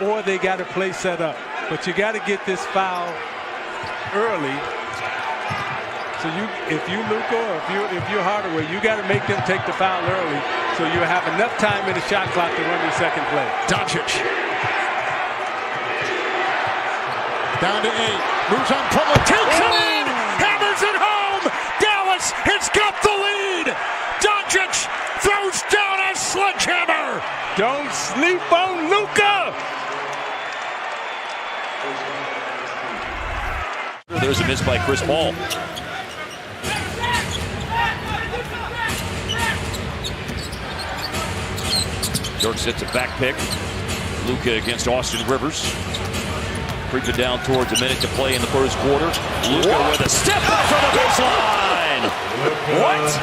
or they got a play set up. But you got to get this foul early. So if you Luka or if you're Hardaway, you got to make them take the foul early, so you have enough time in the shot clock to run your second play. Doncic down to 8, moves on pull, takes it in, hammers it home. Dallas has got the lead. Doncic throws down a sledgehammer. Don't sleep on Luka. There's a miss by Chris Paul. York sets a back pick. Luka against Austin Rivers. Creeping down towards a minute to play in the first quarter. Luka with a step back from the baseline. What?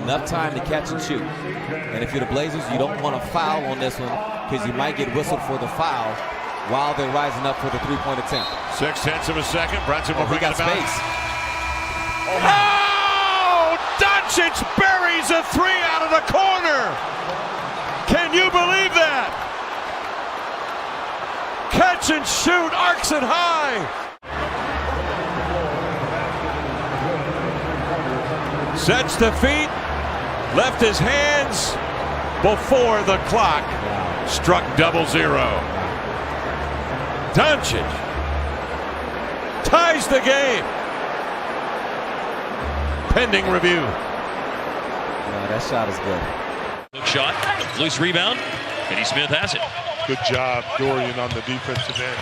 Enough time to catch and shoot. And if you're the Blazers, you don't want to foul on this one because you might get whistled for the foul while they're rising up for the three-point attempt. 0.6 of a second. Brunson will bring it about. Space. Oh! Doncic buries a 3 out of the corner. Can you believe that? Catch and shoot, arcs it high. Sets the feet, left his hands before the clock struck 0-0. Doncic ties the game. Pending review. That shot is good. Hook shot, loose rebound. Kenny Smith has it. Good job, Dorian, on the defensive end.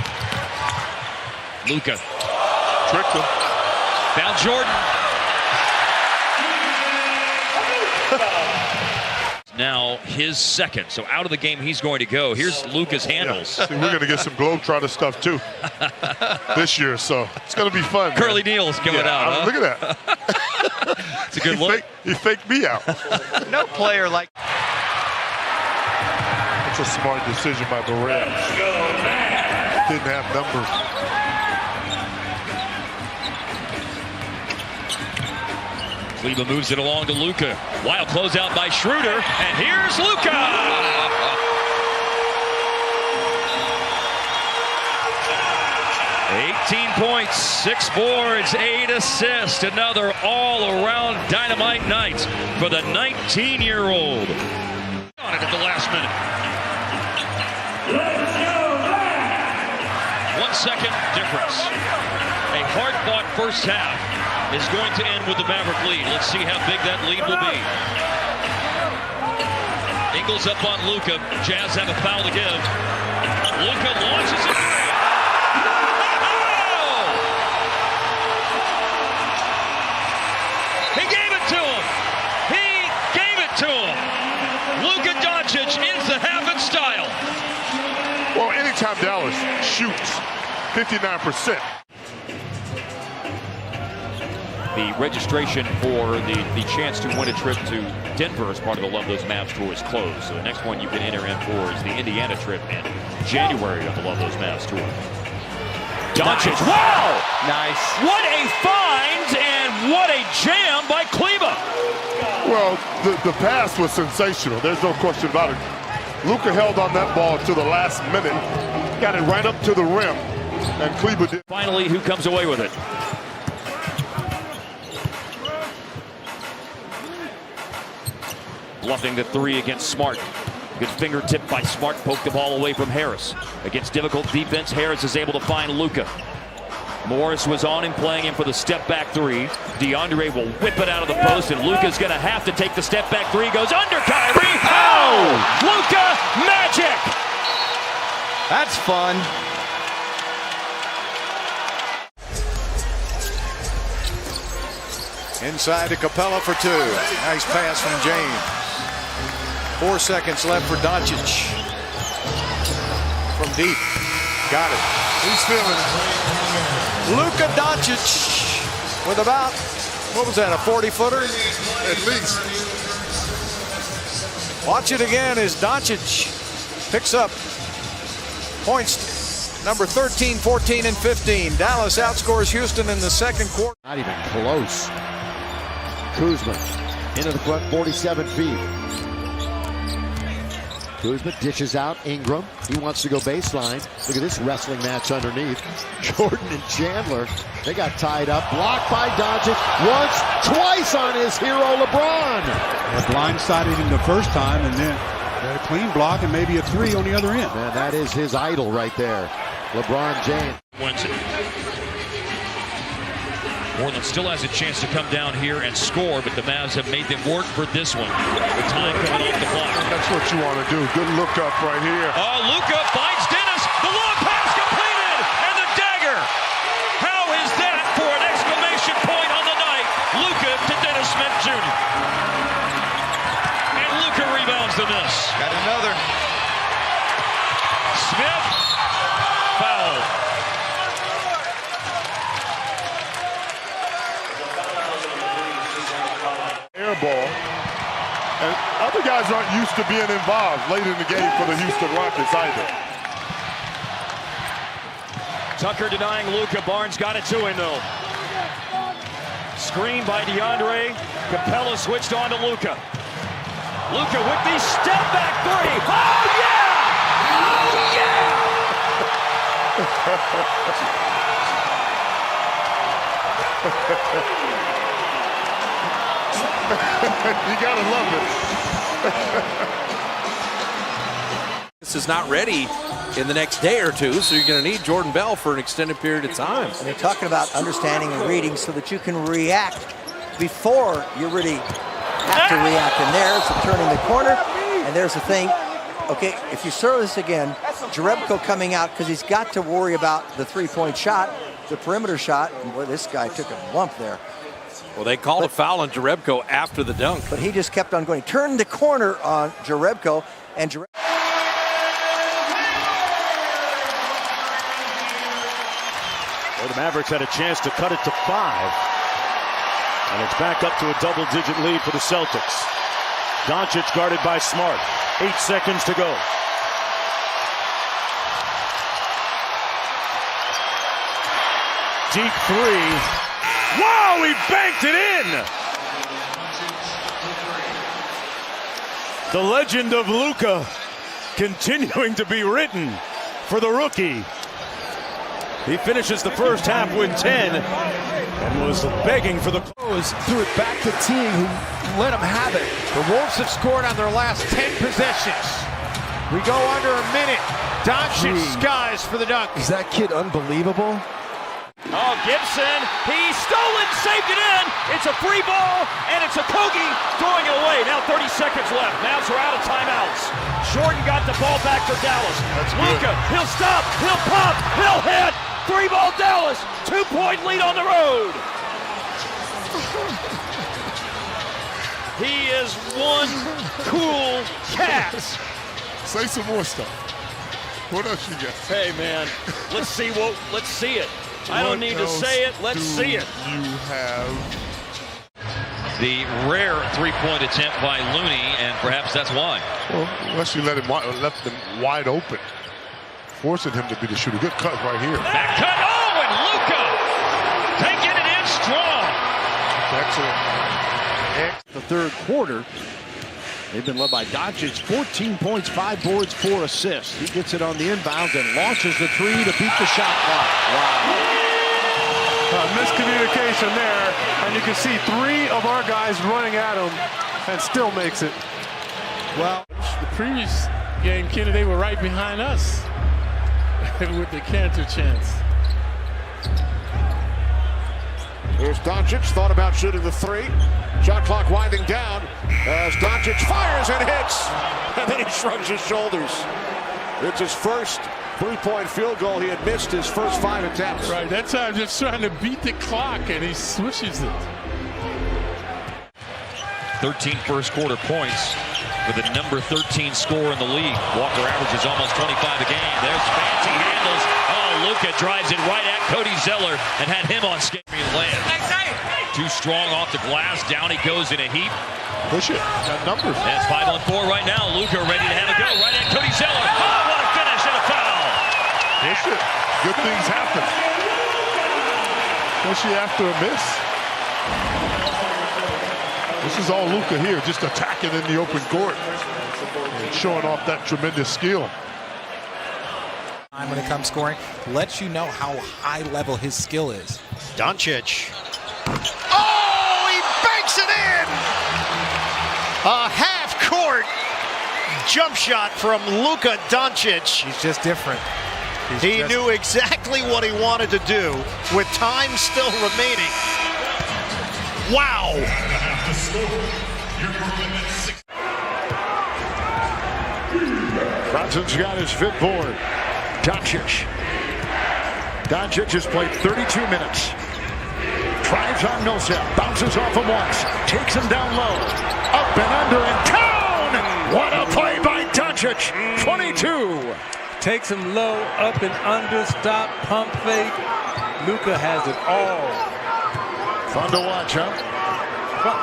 Luka Tricked him. found Jordan. Now his second, so out of the game he's going to go. Here's Luka's handles. Yeah. See, we're going to get some Globetrotter stuff too this year, so it's going to be fun. Curly man. Neal's going out. Huh? Look at that. It's a good look. He faked me out. No player like. That's a smart decision by Barrett. Didn't have numbers. Cleveland moves it along to Luka. Wild closeout by Schroeder, and here's Luka. 18 points, 6 boards, 8 assists. Another all-around dynamite night for the 19-year-old. On it at the last minute. 1 second difference. A hard-fought first half is going to end with the Maverick lead. Let's see how big that lead will be. Ingles up on Luka. Jazz have a foul to give. Luka launches it. Oh! He gave it to him. He gave it to him. Luka Doncic ends the half in style. Well, anytime Dallas shoots 59%. The registration for the chance to win a trip to Denver as part of the Love Those Mavs tour is closed. So the next one you can enter in for is the Indiana trip in January of the Love Those Mavs tour. Doncic, nice. Wow! Nice. What a find and what a jam by Kleba. Well, the pass was sensational. There's no question about it. Luka held on that ball to the last minute, got it right up to the rim, and Kleba did. Finally, who comes away with it? Bluffing the 3 against Smart. Good fingertip by Smart, poked the ball away from Harris. Against difficult defense, Harris is able to find Luka. Morris was on him, playing him for the step-back 3. DeAndre will whip it out of the post, and Luka's going to have to take the step-back 3. Goes under Kyrie. Oh! Luka magic! That's fun. Inside to Capella for 2. Nice pass from James. 4 seconds left for Doncic. From deep. Got it. He's feeling it. Luka Doncic with about, what was that, a 40-footer? At least. Watch it again as Doncic picks up points number 13, 14, and 15. Dallas outscores Houston in the second quarter. Not even close. Kuzma into the front, 47 feet. Kuzma dishes out Ingram. He wants to go baseline. Look at this wrestling match underneath. Jordan and Chandler, they got tied up. Blocked by Doncic once, twice on his hero LeBron. Blindsided him the first time, and then a clean block and maybe a three on the other end. Man, that is his idol right there, LeBron James. Wins it. Portland still has a chance to come down here and score, but the Mavs have made them work for this one. The time coming off the clock. That's what you want to do. Good look up right here. Oh, Luka finds Dennis. The long pass completed, and the dagger. How is that for an exclamation point on the night? Luka to Dennis Smith Jr. And Luka rebounds the miss. Got another. Smith fouled. Air ball. And other guys aren't used to being involved late in the game for the Houston Rockets either. Tucker denying Luka. Barnes got it to him, though. Screen by DeAndre. Capella switched on to Luka. Luka with the step back three. Oh, yeah! Oh, yeah! You gotta love it. This is not ready in the next day or two, so you're going to need Jordan Bell for an extended period of time. And they're talking about understanding and reading so that you can react before you really have to react. And there's a turning the corner, and there's the thing. Okay, if you serve this again, Jerebko coming out because he's got to worry about the three-point shot, the perimeter shot. And boy, this guy took a bump there. Well, they called a foul on Jerebko after the dunk. But he just kept on going. Turned the corner on Jerebko, and Well, the Mavericks had a chance to cut it to 5. And it's back up to a double-digit lead for the Celtics. Doncic guarded by Smart. 8 seconds to go. Deep three. Wow, he banked it in! The legend of Luka continuing to be written for the rookie. He finishes the first half with 10 and was begging for the close. Threw it back to Teague, who let him have it. The Wolves have scored on their last 10 possessions. We go under a minute. Doncic skies for the dunk. Is that kid unbelievable? Oh, Gibson, he stole it, saved it in. It's a free ball, and it's a Kogi throwing it away. Now 30 seconds left. Mavs are out of timeouts. Jordan got the ball back for Dallas. Luka, he'll stop, he'll pop, he'll hit. 3-ball Dallas, 2-point lead on the road. He is one cool cat. Say some more stuff. What else you got? Hey, man, let's see it. I don't need to say it. Let's see it. You have the rare three-point attempt by Looney, and perhaps that's why. Well, unless you left them wide open, forcing him to be the shooter. Good cut right here. Back cut. Oh, and Luka taking it in strong. Excellent. The third quarter, they've been led by Doncic. 14 points, 5 boards, 4 assists. He gets it on the inbound and launches the three to beat the shot clock. Wow. Miscommunication there, and you can see 3 of our guys running at him and still makes it. Well, the previous game, Kenny, they were right behind us with the Cantor chance. Here's Doncic, thought about shooting the three. Shot clock winding down as Doncic fires and hits. And then he shrugs his shoulders. It's his first three-point field goal. He had missed his first 5 attempts. Right, that time just trying to beat the clock, and he swishes it. 13 first quarter points for the number 13 scorer in the league. Walker averages almost 25 a game. There's fancy handles. Oh, Luka drives it right at Cody Zeller and had him on skate land. Too strong off the glass. Down he goes in a heap. Push it. Got numbers. And it's 5-on-4 right now. Luka ready to have a go. Right at Cody Zeller. Oh, what a finish and a foul. Push it. Good things happen. Especially after a miss. This is all Luka here, just attacking in the open court and showing off that tremendous skill. When it comes scoring, lets you know how high level his skill is. Doncic. Oh, he banks it in! A half-court jump shot from Luka Doncic. He's just different. He knew exactly what he wanted to do with time still remaining. Wow! Brunson's got his fifth board. Doncic. Doncic has played 32 minutes. Drives on Millsap. Bounces off him once. Takes him down low. Up and under and down! What a play by Doncic! 22! Takes him low, up and under, stop, pump fake. Luka has it all. Fun to watch, huh?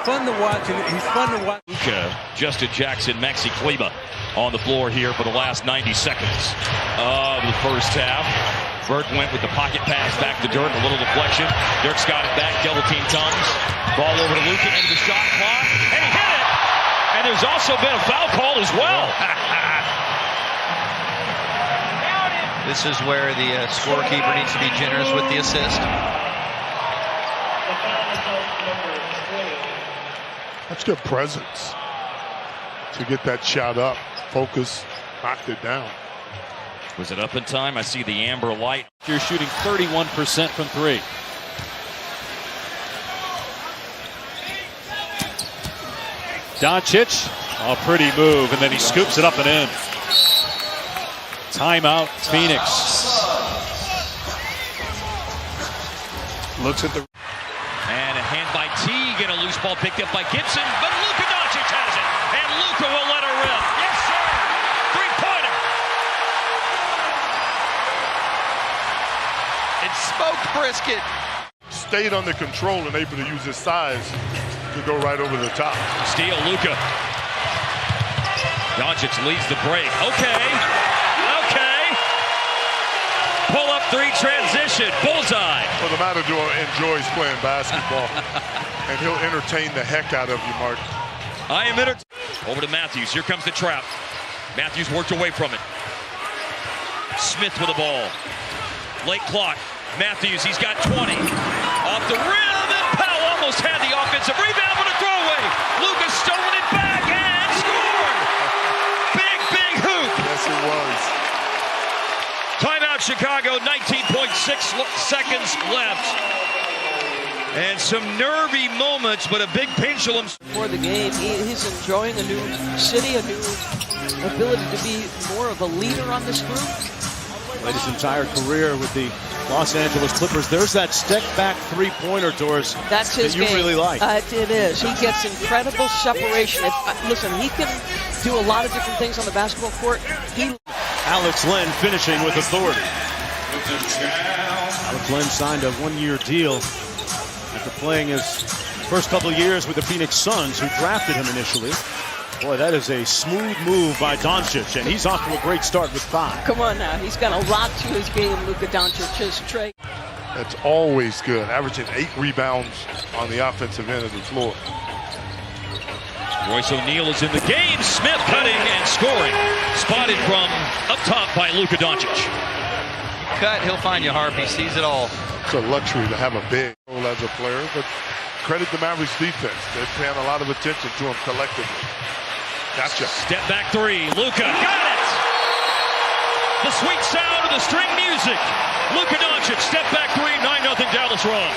Fun to watch, and he's fun to watch. Luka, Justin Jackson, Maxi Kleba on the floor here for the last 90 seconds of the first half. Burke went with the pocket pass back to Dirk, a little deflection. Dirk's got it back, double team comes. Ball over to Luka into the shot clock, and he hit it! And there's also been a foul call as well. This is where the scorekeeper needs to be generous with the assist. That's good presence to get that shot up. Focus, knocked it down. Was it up in time? I see the amber light. You're shooting 31% from three. Doncic, a pretty move, and then he scoops it up and in. Timeout, Phoenix. Looks at the... And a hand by Teague, and a loose ball picked up by Gibson, but Luka Doncic has it, and Luka will let her rip. Yes, sir! Three-pointer! It's smoked brisket. Stayed under control and able to use his size to go right over the top. Steal, Luka. Doncic leads the break. Okay. Pull up three, transition, bullseye. Well, the Matador enjoys playing basketball, and he'll entertain the heck out of you, Mark. I am entertained. Over to Matthews. Here comes the trap. Matthews worked away from it. Smith with the ball. Late clock. Matthews, he's got 20. Off the rim, and Powell almost had the offensive rebound, but a throwaway. Luka's stolen it back and scored. Big hoop. Yes, it was. Timeout, Chicago, 19.6 seconds left. And some nervy moments, but a big pendulum. For the game, he's enjoying a new city, a new ability to be more of a leader on this group. Played his entire career with the Los Angeles Clippers. There's that step-back three-pointer, Doris. That's his that you game. Really like. It is. He gets incredible separation. Listen, he can do a lot of different things on the basketball court. Alex Len finishing with authority. Alex Len signed a one-year deal after playing his first couple of years with the Phoenix Suns, who drafted him initially. Boy, that is a smooth move by Doncic, and he's off to a great start with 5. Come on now. He's got a lot to his game, Luka Doncic. His trade. That's always good, averaging 8 rebounds on the offensive end of the floor. Royce O'Neal is in the game. Smith cutting and scoring. Spotted from up top by Luka Doncic. Cut, he'll find you, Harp. He sees it all. It's a luxury to have a big role as a player, but credit the Mavericks defense. They're paying a lot of attention to him collectively. Gotcha. Step back three. Luka got it. The sweet sound of the string music. Luka Doncic, step back three, 9-0 Dallas run.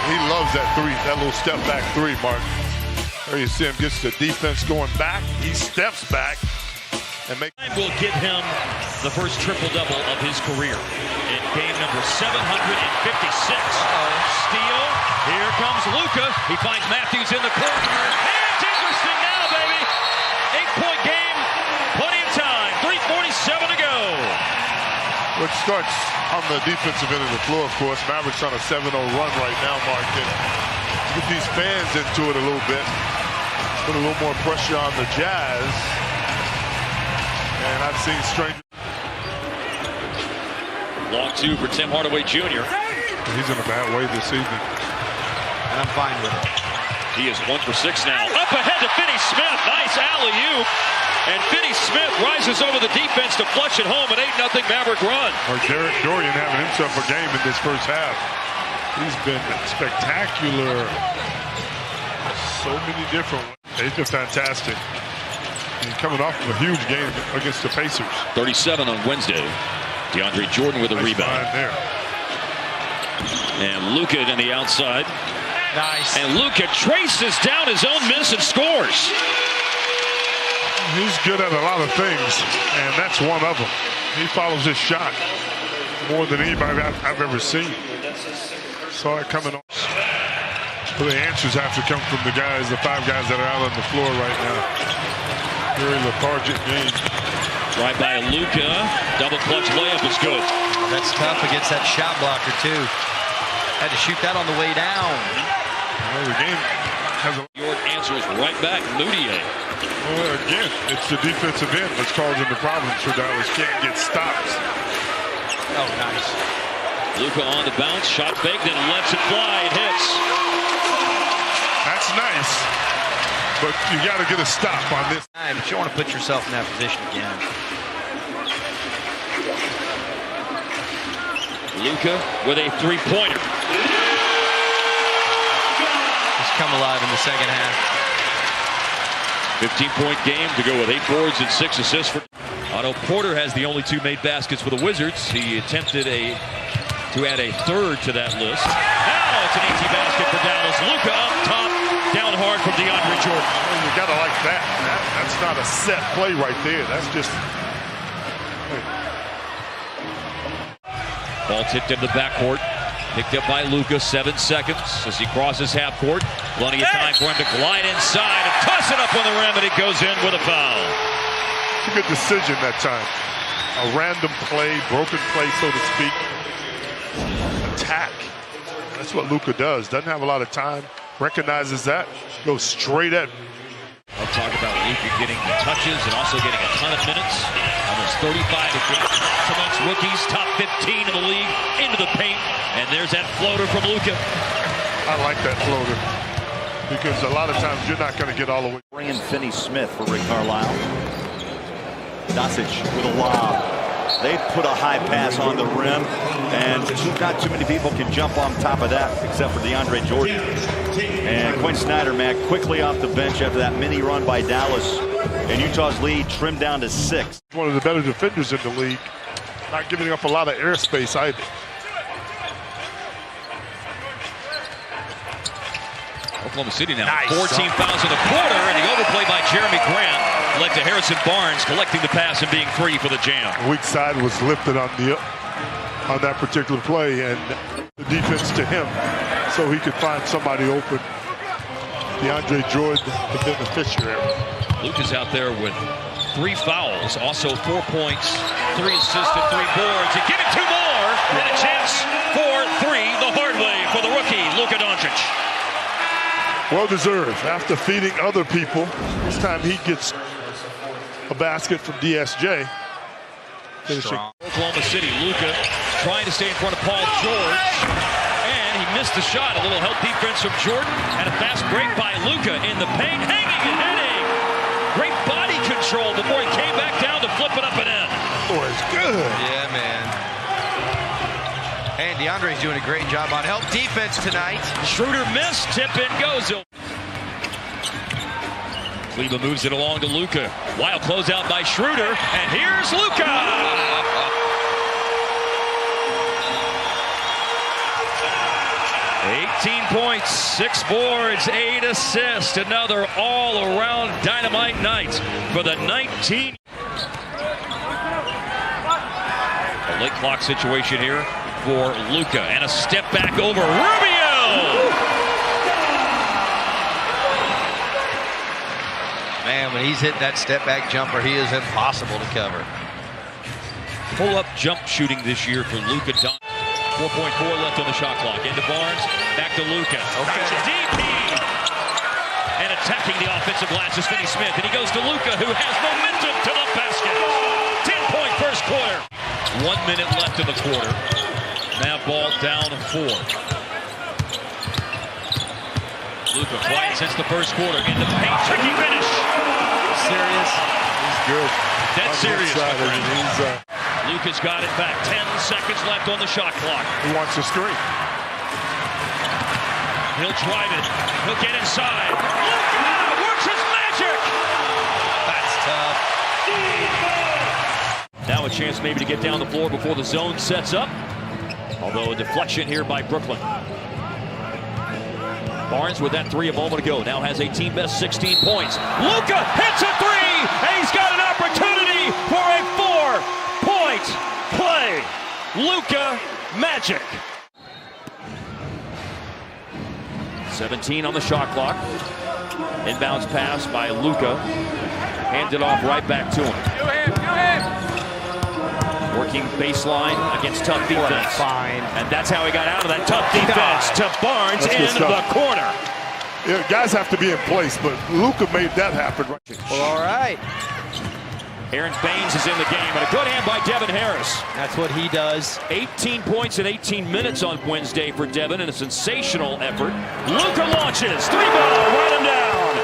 He loves that three, that little step back three, Mark. There you see him gets the defense going back. He steps back and makes. Will give him the first triple-double of his career in game number 756. Steal. Here comes Luka. He finds Matthews in the corner. And it's interesting now, baby. 8-point game. Plenty of time. 3:47 to go. Which starts on the defensive end of the floor, of course. Mavericks on a 7-0 run right now, Mark. And get these fans into it a little bit. Put a little more pressure on the Jazz. And I've seen strangers. Long two for Tim Hardaway Jr. He's in a bad way this evening. and I'm fine with it. He is 1 for 6 now. Up ahead to Finney Smith. Nice alley-oop. And Finney Smith rises over the defense to flush it home. An 8-0 Maverick run. Or Derek Dorian having himself a game in this first half. He's been spectacular. So many different ways. He's been fantastic. He's coming off of a huge game against the Pacers. 37 on Wednesday. DeAndre Jordan with a rebound. There. And Luka on the outside. Nice. And Luka traces down his own miss and scores. He's good at a lot of things, and that's one of them. He follows his shot more than anybody I've ever seen. Saw it coming off. But the answers have to come from the guys, the 5 guys that are out on the floor right now. Very lethargic game. Right by Luka. Double clutch layup is good. That's tough against that shot blocker, too. Had to shoot that on the way down. Well, the game has a... Your answer is right back, Moutier. Well, again, it's the defensive end that's causing the problems for Dallas. Can't get stops. Oh, nice. Luka on the bounce, shot fake, then lets it fly. It hits. That's nice, but you got to get a stop on this. But you don't want to put yourself in that position again. Luka with a three-pointer. He's come alive in the second half. 15-point game to go with 8 boards and 6 assists for Otto Porter. Has the only 2 made baskets for the Wizards. He attempted to add a third to that list. Now it's an easy basket for Dallas. Luka up top, down hard from DeAndre Jordan. You got to like that. That's not a set play right there. That's just... Ball tipped into the backcourt. Picked up by Luka, 7 seconds as he crosses half court. Plenty of time for him to glide inside and toss it up on the rim, and it goes in with a foul. It's a good decision that time. A random play, broken play, so to speak. Attack. That's what Luka does. Doesn't have a lot of time. Recognizes that. Goes straight at. I'll talk about Luka getting the touches and also getting a ton of minutes. Almost 35 amongst rookies, top 15 in the league, into the paint. And there's that floater from Luka. I like that floater because a lot of times you're not going to get all the way. Bringing Finney Smith for Rick Carlisle. Doncic with a lob. They put a high pass on the rim, and not too many people can jump on top of that except for DeAndre Jordan. And Quinn Snyder, man, quickly off the bench after that mini run by Dallas. And Utah's lead trimmed down to 6. One of the better defenders in the league. Not giving up a lot of airspace either. Oklahoma City now, nice. 14 fouls in the quarter, and the overplay by Jeremy Grant led to Harrison Barnes collecting the pass and being free for the jam. Weak side was lifted on that particular play, and the defense to him, so he could find somebody open. DeAndre Jordan, the beneficiary. Luka's out there with 3 fouls, also 4 points, 3 assists, and 3 boards. And give it 2 more, and a chance for 3 the hard way for the rookie, Luka Doncic. Well deserved. After feeding other people, this time he gets a basket from DSJ. Oklahoma City, Luka trying to stay in front of Paul George, and he missed the shot. A little help defense from Jordan, and a fast break by Luka in the paint, hanging and heading. Great body control before he came back down to flip it up and in. Oh, it's good. Yeah, man. And DeAndre's doing a great job on help defense tonight. Schroeder missed, tip in goes. Cleveland moves it along to Luka. Wild closeout by Schroeder, and here's Luka. 18 points, 6 boards, 8 assists. Another all-around dynamite night for the 19. A late clock situation here for Luka, and a step back over Rubio. Man, when he's hitting that step back jumper, he is impossible to cover. Pull-up jump shooting this year for Luka Doncic. 4.4 left on the shot clock. Into Barnes, back to Luka. Okay. DP. And attacking the offensive glass is Finney Smith. And he goes to Luka, who has momentum to the basket. 10-point first quarter. 1 minute left in the quarter. Now ball down 4. Luka quiet since the first quarter. In the paint, tricky finish. Serious. He's good. Dead serious. Luka's got it back. 10 seconds left on the shot clock. He wants a screen. He'll drive it. He'll get inside. Luka works his magic. That's tough. Now a chance maybe to get down the floor before the zone sets up. Although a deflection here by Brooklyn. Barnes with that three a moment ago now has a team best 16 points. Luka hits a three, and he's got an opportunity for a 4-point play. Luka magic. 17 on the shot clock. Inbounds pass by Luka. Handed off right back to him. Working baseline against tough defense. Fine. And that's how he got out of that tough defense to Barnes in the corner. Yeah, guys have to be in place, but Luka made that happen. Well, all right. Aaron Baines is in the game, and a good hand by Devin Harris. That's what he does. 18 points in 18 minutes on Wednesday for Devin in a sensational effort. Luka launches. 3-ball, right him down.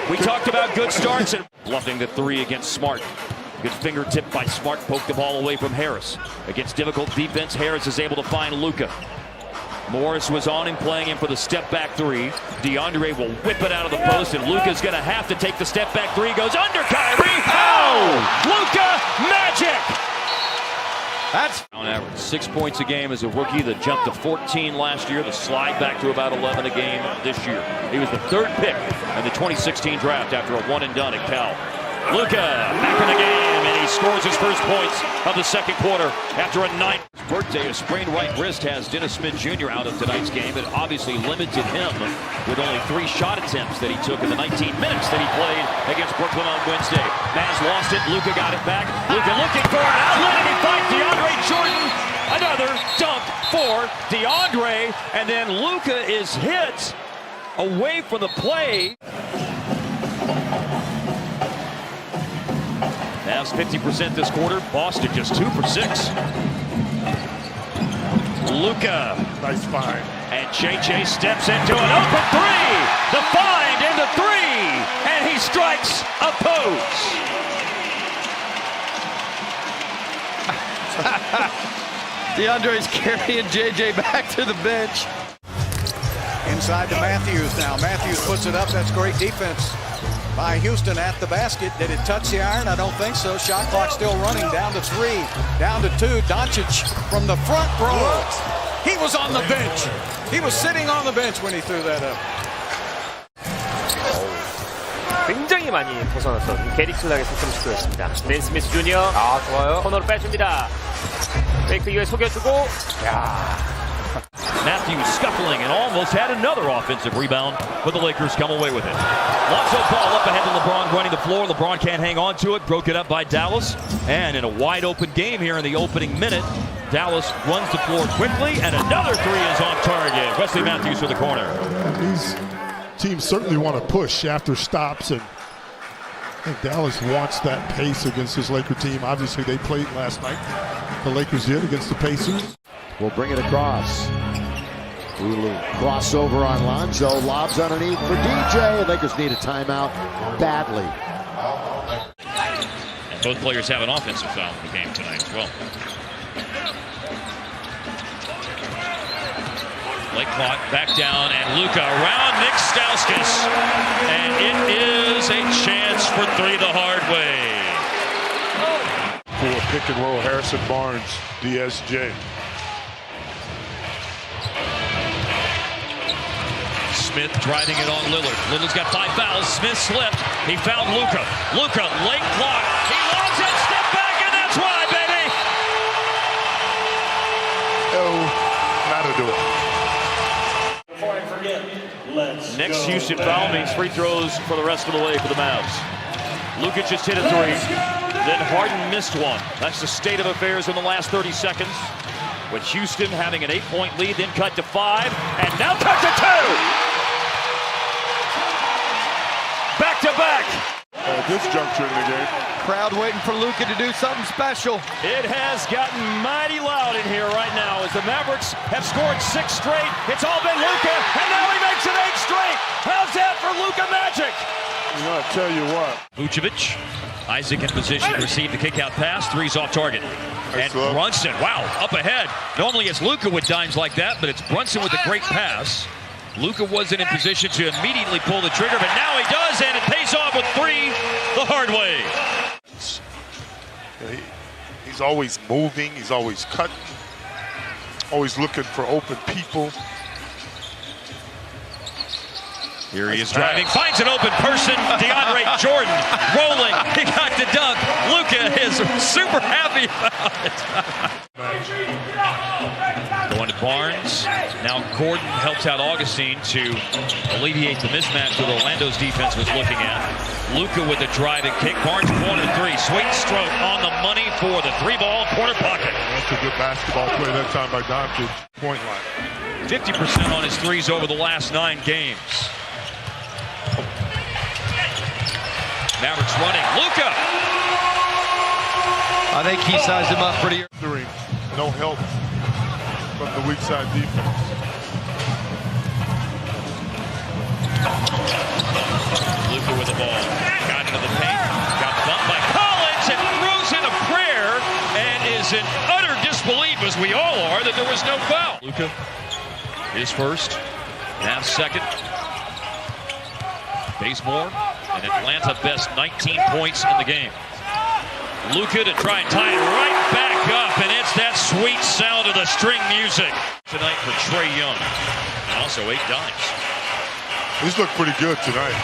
We talked about good starts and bluffing the three against Smart. Good fingertip by Smart, poked the ball away from Harris. Against difficult defense, Harris is able to find Luka. Morris was on him, playing him for the step-back three. DeAndre will whip it out of the post, and Luka's going to have to take the step-back three. Goes under Kyrie. Oh! Luka magic! That's on average 6 points a game as a rookie. The jump to 14 last year. The slide back to about 11 a game this year. He was the third pick in the 2016 draft after a one-and-done at Cal. Luka back in the game, and he scores his first points of the second quarter after a 9th birthday. A sprained right wrist has Dennis Smith Jr. out of tonight's game. It obviously limited him with only 3 shot attempts that he took in the 19 minutes that he played against Brooklyn on Wednesday. Maz lost it. Luka got it back. Luka looking for an outlet, and he finds DeAndre Jordan. Another dunk for DeAndre, and then Luka is hit away from the play. Mavs 50% this quarter. Boston just 2 for 6. Luka. Nice find. And JJ steps into an open three. The find and the three. And he strikes a pose. DeAndre's carrying JJ back to the bench. Inside to Matthews now. Matthews puts it up. That's great defense by Houston at the basket. Did it touch the iron? I don't think so. Shot clock still running. Down to 3. Down to 2. Doncic from the front row. He was on the bench. He was sitting on the bench when he threw that up. 굉장히 많이 벗어났던 게리 클락의 석점 시도였습니다. 댄 스미스 주니어. 아, 좋아요. 코너로 빼줍니다. 페이크 이후에 속여주고. 야. Matthews scuffling and almost had another offensive rebound, but the Lakers come away with it. Lonzo Ball up ahead to LeBron running the floor. LeBron can't hang on to it. Broke it up by Dallas. And in a wide open game here in the opening minute, Dallas runs the floor quickly, and another three is on target. Wesley Matthews for the corner. These teams certainly want to push after stops, and I think Dallas wants that pace against this Laker team. Obviously, they played last night. The Lakers did against the Pacers. We'll bring it across. Crossover on Lonzo. Lobs underneath for DJ. Lakers need a timeout badly. And both players have an offensive foul in the game tonight as well. Blake caught, back down, and Luka around Nick Stauskas. And it is a chance for three the hard way. For a pick and roll, Harrison Barnes, DSJ. Smith driving it on Lillard. Lillard's got 5 fouls. Smith slipped. He found Luka. Luka, late clock. He lobs it, step back, and that's why, baby. Oh, that'll do it. Before I forget, Next Houston foul means free throws for the rest of the way for the Mavs. Luka just hit a three. Then Harden missed one. That's the state of affairs in the last 30 seconds. With Houston having an 8-point lead, then cut to 5, and now cut to 2. Back to back. at this juncture in the game. Crowd waiting for Luka to do something special. It has gotten mighty loud in here right now as the Mavericks have scored 6 straight. It's all been Luka, and now he makes it 8 straight. How's that for Luka magic? You know, I tell you what. Vucevic, Isaac in position to receive the kick-out pass. 3's off target. And Brunson, wow, up ahead. Normally it's Luka with dimes like that, but it's Brunson with a great pass. Luka wasn't in position to immediately pull the trigger, but now he does, and it pays off with 3 the hard way. He's always moving. He's always cutting. Always looking for open people. Here he is driving, finds an open person. DeAndre Jordan rolling. He got the dunk. Luka is super happy about it. Going to Barnes. Now Gordon helps out Augustine to alleviate the mismatch that Orlando's defense was looking at. Luka with a driving kick. Barnes corner 3. Sweet stroke on the money for the 3-ball corner pocket. That's a good basketball play that time by Doncic. Point line. 50% on his 3s over the last 9 games. Mavericks running. Luka! I think he sized him up pretty early. No help from the weak side defense. Luka with the ball. Got into the paint. Got bumped by Collins and throws in a prayer and is in utter disbelief, as we all are, that there was no foul. Luka is first. Mavs second. Bazemore and Atlanta best 19 points in the game. Luka to try and tie it right back up, and it's that sweet sound of the string music tonight for Trae Young. And also 8 dimes. He's looked pretty good tonight.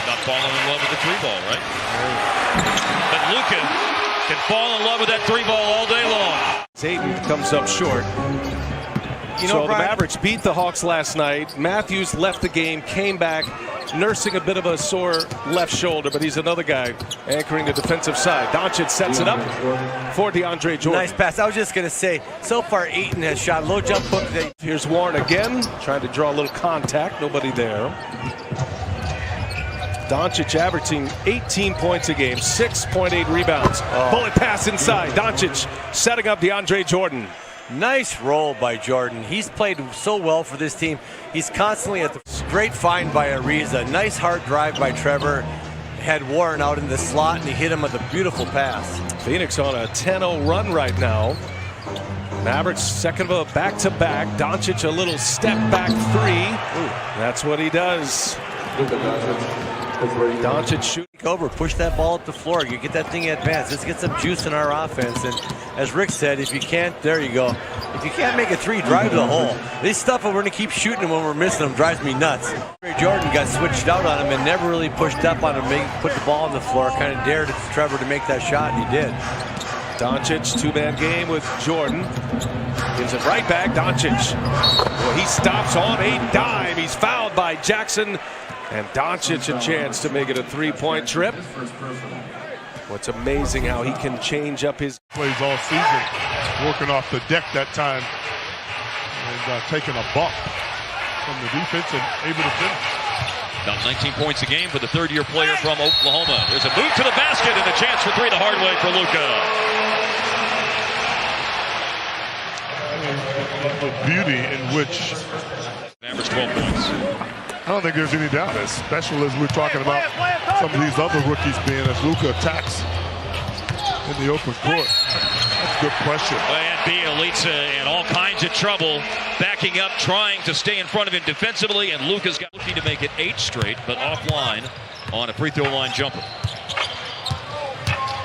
Not falling in love with the 3-ball, right? But Luka can fall in love with that 3-ball all day long. Zayden comes up short. You know, the Mavericks beat the Hawks last night. Matthews left the game, came back, nursing a bit of a sore left shoulder, but he's another guy anchoring the defensive side. Doncic sets it up for DeAndre Jordan. Nice pass. I was just going to say, so far Ayton has shot low jump hook. Here's Warren again, trying to draw a little contact. Nobody there. Doncic averaging 18 points a game, 6.8 rebounds. Bullet pass inside. Doncic setting up DeAndre Jordan. Nice roll by Jordan. He's played so well for this team. He's constantly at the great find by Ariza. Nice hard drive by Trevor. Had Warren out in the slot, and he hit him with a beautiful pass. Phoenix on a 10-0 run right now. Mavericks second of a back-to-back. Doncic a little step-back 3. That's what he does. Doncic shooting over, push that ball up the floor. You get that thing in advance. Let's get some juice in our offense. And as Rick said, if you can't, there you go. If you can't make a 3, drive to the hole. This stuff, we're going to keep shooting them when we're missing them, drives me nuts. Jordan got switched out on him and never really pushed up on him, put the ball on the floor, kind of dared Trevor to make that shot, and he did. Doncic, 2-man game with Jordan. Gives it right back. Doncic. Well, he stops on a dime. He's fouled by Jackson. And Doncic a chance to make it a 3-point trip. What's amazing how he can change up his plays all season, working off the deck that time and taking a bump from the defense and able to finish. About 19 points a game for the 3rd-year player from Oklahoma. There's a move to the basket and a chance for 3 the hard way for Luka. The beauty in which average 12 points. I don't think there's any doubt, as special as we're talking about some of these other rookies being, as Luka attacks in the open court. That's good pressure. And Bielitsa in all kinds of trouble, backing up, trying to stay in front of him defensively, and Luka's got looking to make it 8 straight, but offline on a free throw line jumper.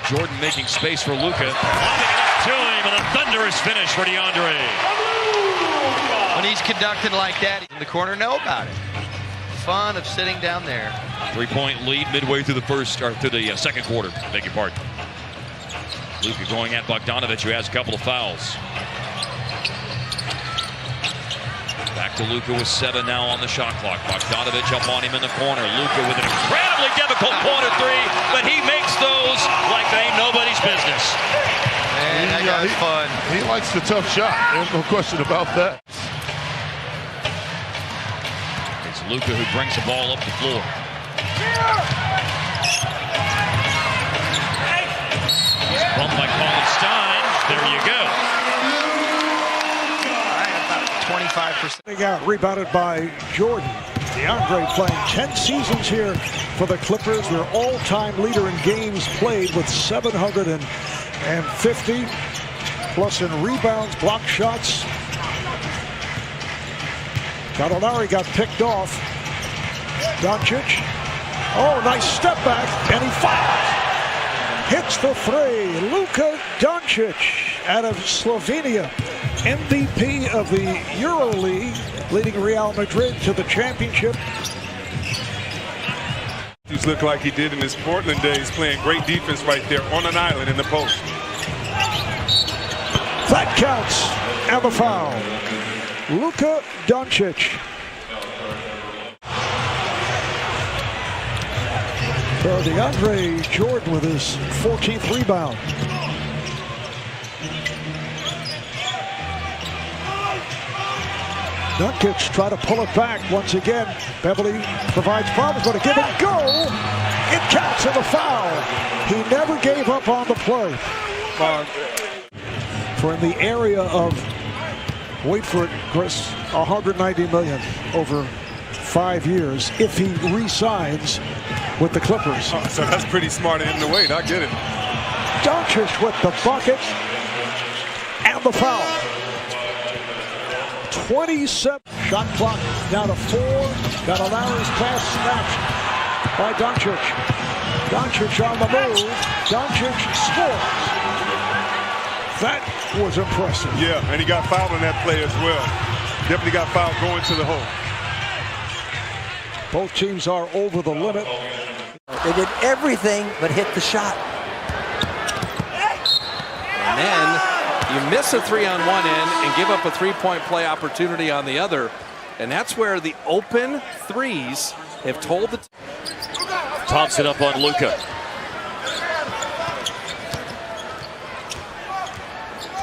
Jordan making space for Luka. Lobbing it up to him, and a thunderous finish for DeAndre. When he's conducted like that, in the corner, know about it. Fun of sitting down there. 3-point lead midway through the second quarter. Beg your pardon. Luka going at Bogdanovic, who has a couple of fouls. Back to Luka with 7 now on the shot clock. Bogdanovic up on him in the corner. Luka with an incredibly difficult corner 3, but he makes those like they ain't nobody's business. Man, that guy's fun. He likes the tough shot. There's no question about that. Luka who brings the ball up the floor. Out, rebounded by Jordan. DeAndre playing 10 seasons here for the Clippers. Their all-time leader in games played with 750, plus in rebounds, block shots. Gallinari got picked off. Doncic. Oh, nice step back, and he fouls. Hits the three. Luka Doncic out of Slovenia. MVP of the EuroLeague, leading Real Madrid to the championship. He's looked like he did in his Portland days, playing great defense right there on an island in the post. That counts, and the foul. Luka Doncic. So DeAndre Jordan with his 14th rebound. Doncic try to pull it back once again. Beverly provides problems, but a give and go. It counts in the foul. He never gave up on the play. For in the area of, wait for it, Chris, $190 million over 5 years if he re-signs with the Clippers. Oh, so that's pretty smart of him to wait. I get it. Doncic with the bucket and the foul. 27. Shot clock down to 4. Gallinari's pass snatched by Doncic. Doncic on the move. Doncic scores. That was impressive. Yeah, and he got fouled on that play as well. Definitely got fouled going to the hole. Both teams are over the limit. They did everything but hit the shot. And then you miss a three on one end and give up a three-point play opportunity on the other. And that's where the open threes have told the Thompson up on Luka.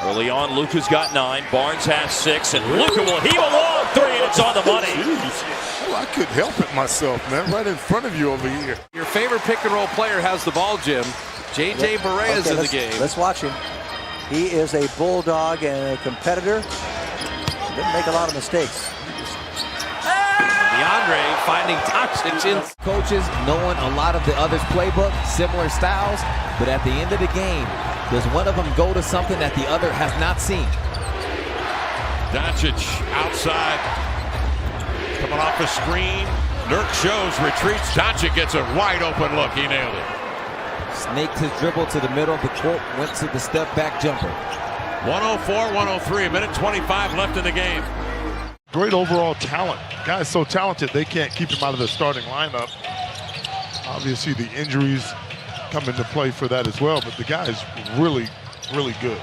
Early on, Luka's got 9. Barnes has 6, and Luka will heave a long 3, and it's on the money. Oh, I couldn't help it myself, man. Right in front of you over here. Your favorite pick-and-roll player has the ball, Jim. J.J. Barea is in the game. Let's watch him. He is a bulldog and a competitor. Didn't make a lot of mistakes. DeAndre finding Doncic in. Coaches knowing a lot of the others' playbook, similar styles, but at the end of the game, does one of them go to something that the other has not seen? Doncic outside, coming off the screen. Nurk shows, retreats. Doncic gets a wide open look. He nailed it. Snaked his dribble to the middle of the court, went to the step back jumper. 104-103, a minute 25 left in the game. Great overall talent. Guy's so talented, they can't keep him out of the starting lineup. Obviously, the injuries come into play for that as well, but the guy is really, really good.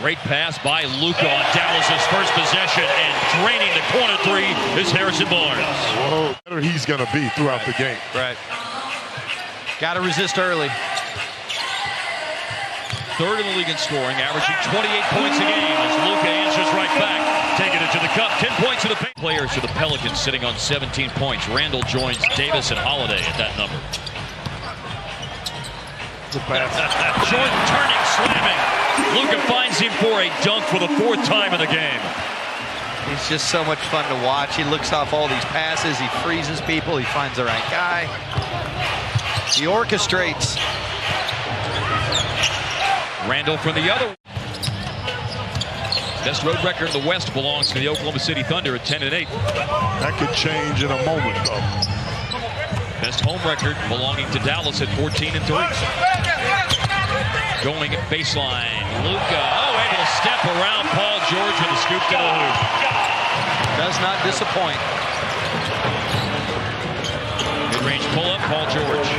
Great pass by Luka on Dallas's first possession, and draining the corner 3 is Harrison Barnes. Whoa, better he's going to be throughout the game. Right. Got to resist early. Third in the league in scoring, averaging 28 points a game as Luka answers right back, taking it to the cup. 10 points to the paint. Players for the Pelicans sitting on 17 points. Randall joins Davis and Holiday at that number. Jordan turning, slamming. Luka finds him for a dunk for the 4th time in the game. He's just so much fun to watch. He looks off all these passes. He freezes people. He finds the right guy. He orchestrates. Randall from the other. Best road record in the West belongs to the Oklahoma City Thunder at 10-8. That could change in a moment, though. Best home record belonging to Dallas at 14-3. Going at baseline. Luka, able to step around Paul George with a scoop to the hoop. Does not disappoint. Mid-range pull-up, Paul George.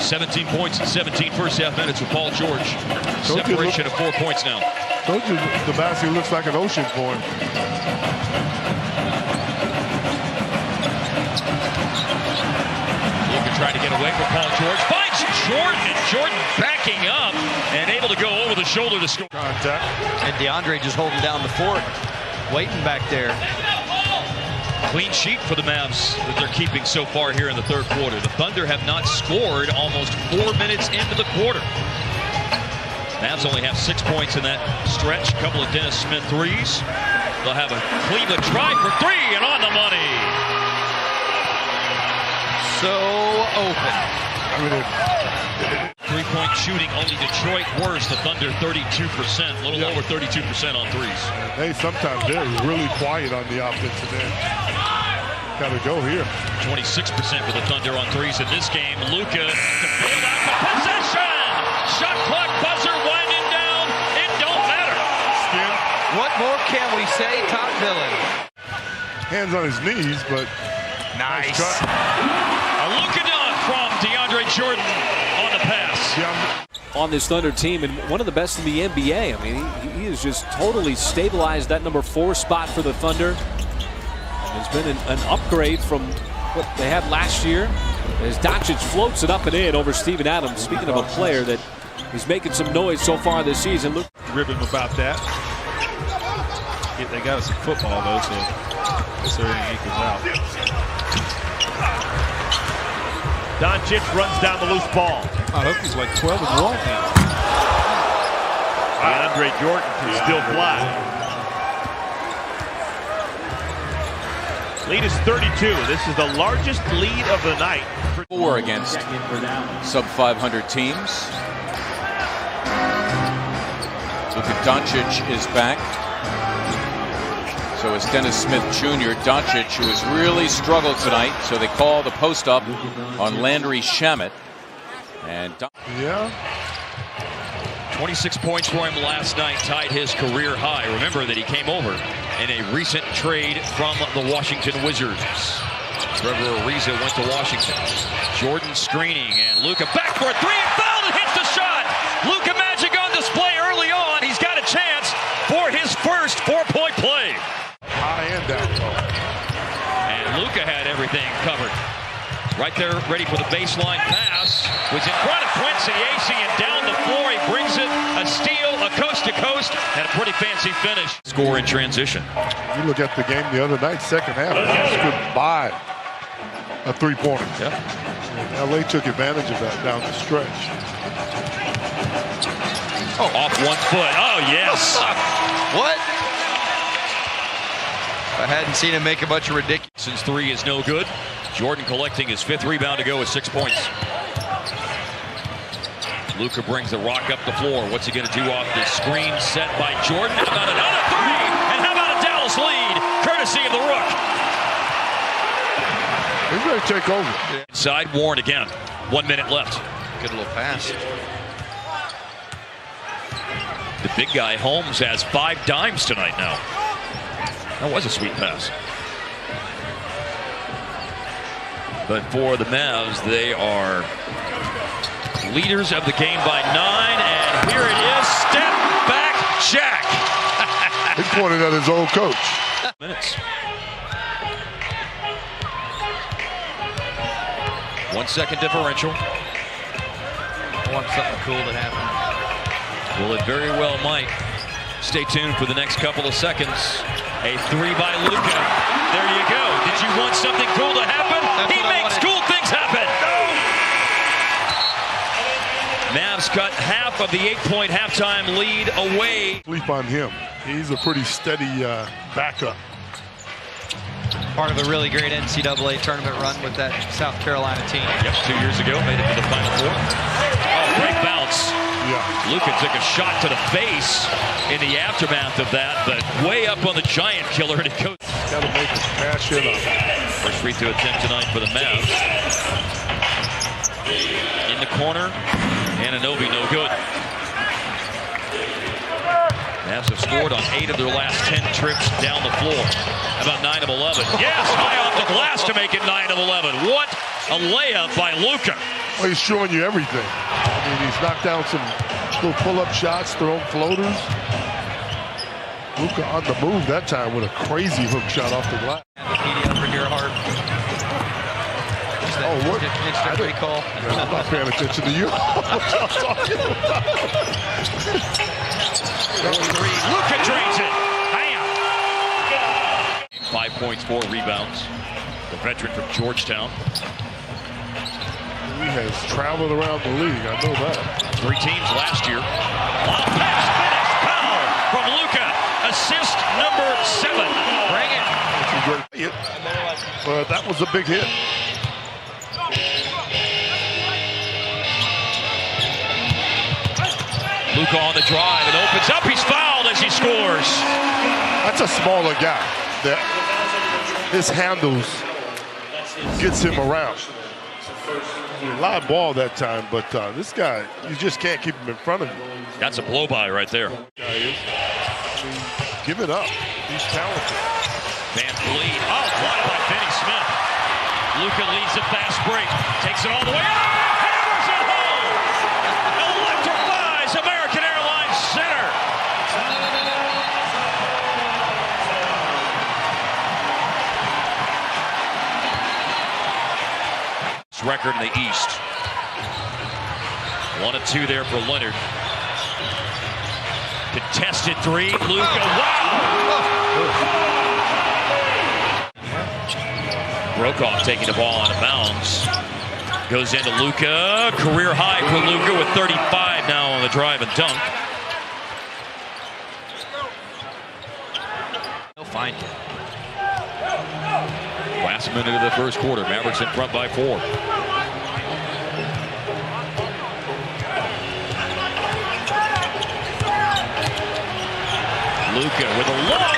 17 points in 17 first-half minutes for Paul George. Separation of 4 points now. Told you the basket looks like an ocean for him. Luka trying to get away from Paul George. Finds Jordan, and Jordan backing up and able to go over the shoulder to score. Contact. And DeAndre just holding down the fort, waiting back there. Clean sheet for the Mavs that they're keeping so far here in the third quarter. The Thunder have not scored almost 4 minutes into the quarter. Mavs only have 6 points in that stretch. A couple of Dennis Smith threes. They'll have a Cleveland try for three and on the money. So open. Three-point shooting, only Detroit worse. The Thunder 32%, a little over 32% on threes. Hey, sometimes they're really quiet on the offensive end. Got to go here. 26% for the Thunder on threes in this game. Luka to bail out the possession. Shot clock buzzer winding down. It don't matter. What more can we say? Top villain. Hands on his knees, but nice. A Luka dunk from DeAndre Jordan on the pass. On this Thunder team, and one of the best in the NBA. I mean, he has just totally stabilized that number 4 spot for the Thunder. It's been an upgrade from what they had last year as Doncic floats it up and in over Steven Adams. Speaking of a player that is making some noise so far this season. Look, rib him about that. They got us some football though, so that's everything equals out. Doncic runs down the loose ball. I hope he's like 12 and 1 now. DeAndre Jordan can still fly. Lead is 32. This is the largest lead of the night. 4 against sub-500 teams. Luka Doncic is back. So is Dennis Smith Jr. Doncic, who has really struggled tonight, so they call the post up on Landry Shamet. And 26 points for him last night, tied his career high. Remember that he came over in a recent trade from the Washington Wizards. Trevor Ariza went to Washington. Jordan screening, and Luka back for a three and fouled and hits the shot. Luka Magic on display early on. He's got a chance for his first 4-point play. High and down low. And Luka had everything covered. Right there, ready for the baseline pass. Was in front of Quincy Acey and down the floor. He brings it, a steal, a coast-to-coast, and a pretty fancy finish. Score in transition. You look at the game the other night, second half, the Cavs couldn't buy a three-pointer. Yeah. LA took advantage of that down the stretch. Oh, off 1 foot. Oh, yes. What? I hadn't seen him make a bunch of ridiculous. Since 3 is no good. Jordan collecting his 5th rebound to go with 6 points. Luka brings the rock up the floor. What's he going to do off this screen set by Jordan? How about another 3? And how about a Dallas lead, courtesy of the Rook? He's ready to take over. Inside Warren again. 1 minute left. Good little pass. The big guy, Holmes, has 5 dimes tonight now. That was a sweet pass. But for the Mavs, they are leaders of the game by 9, and here it is, step back Shaq. He pointed at his old coach. Minutes. 1 second differential. I want something cool to happen. Well, it very well might. Stay tuned for the next couple of seconds. A 3 by Luka. There you go. Did you want something cool to happen? He makes cool things happen. Mavs cut half of the 8-point halftime lead away. Sleep on him. He's a pretty steady backup. Part of a really great NCAA tournament run with that South Carolina team. Yep, 2 years ago, made it to the Final Four. Oh, great bounce. Yeah. Luka took a shot to the face in the aftermath of that, but way up on the giant killer. And it goes. Got to make this pass it up. First free throw attempt tonight for the Mavs. In the corner, Anunoby no good. Mavs have scored on 8 of their last 10 trips down the floor. How about 9 of 11? Yes, high off the glass to make it 9 of 11. What a layup by Luka. Well, he's showing you everything. I mean, he's knocked down some little pull-up shots, thrown floaters. Luka on the move that time with a crazy hook shot off the glass. Over here hard. Oh, what? Instant recall. I'm not paying attention to you. What y'all talking about? Luka drains it. Bam. 5 points, 4 rebounds. The veteran from Georgetown. He has traveled around the league. I know that. 3 teams last year. Lob pass finish. Foul from Luka Luka, assist number 7. Bring it. But that was a big hit. Luka on the drive and opens up. He's fouled as he scores. That's a smaller guy. His handles gets him around. Live ball that time, but this guy, you just can't keep him in front of you. That's a blow-by right there. Give it up. He's talented. Van Vliet. Oh, blocked by Finney Smith. Luka leads the fast break. Takes it all the way. Hammers it home. Electrifies American Airlines center. Record in the East. 1 of 2 there for Leonard. Contested 3. Luka. Wow! Brokoff taking the ball out of bounds. Goes into Luka. Career high for Luka with 35 now on the drive and dunk. They'll find him. Last minute of the first quarter. Mavericks in front by 4. Luka with a long 3.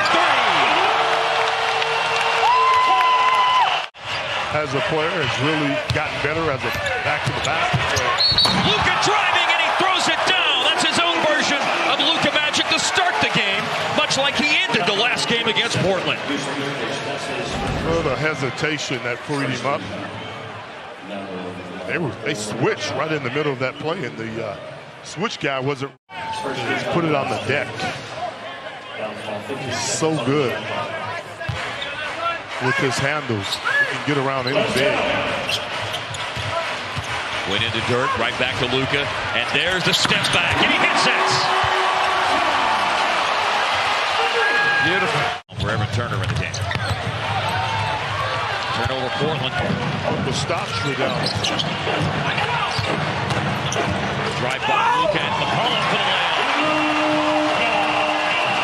As a player, has really gotten better as a back-to-the-back. Luka driving and he throws it down. That's his own version of Luka magic to start the game, much like he ended the last game against Portland. The hesitation that freed him up. They switched right in the middle of that play, and the switch guy wasn't. Just put it on the deck. He's so good with his handles. He can get around any big. Went into dirt, right back to Luka, and there's the step back, and he hits it. Beautiful. For Evan Turner in the game. Turnover Portland. The stops were down. Drive by Luka and McCollum for the layup.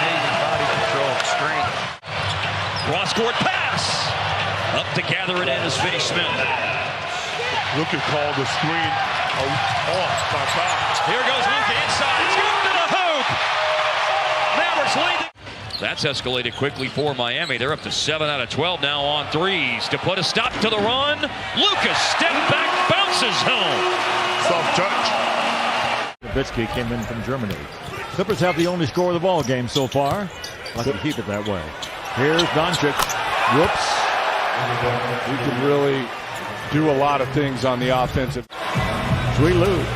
Amazing body control, strength. Cross-court pass. Up to gather it in is Finney Smith. Luka called the screen off by foul. Here goes Luka inside. It's going to the hoop. Mavericks lead. That's escalated quickly for Miami. They're up to 7 out of 12 now on threes. To put a stop to the run, Luka step back, bounces home. Soft touch. Nowitzki came in from Germany. Clippers have the only score of the ball game so far. Lucky to keep it that way. Here's Doncic. Whoops. We can really do a lot of things on the offensive. We lose.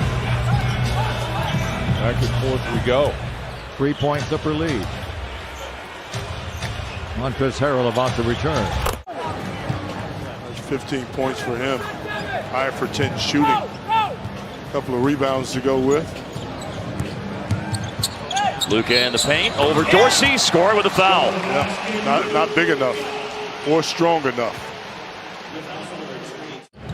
Back and forth we go. 3-point Clipper lead. Montrezl Harrell about to return. That's 15 points for him. High for 10 shooting. A couple of rebounds to go with. Luka in the paint over Dorsey. Score with a foul. Yeah, not big enough or strong enough.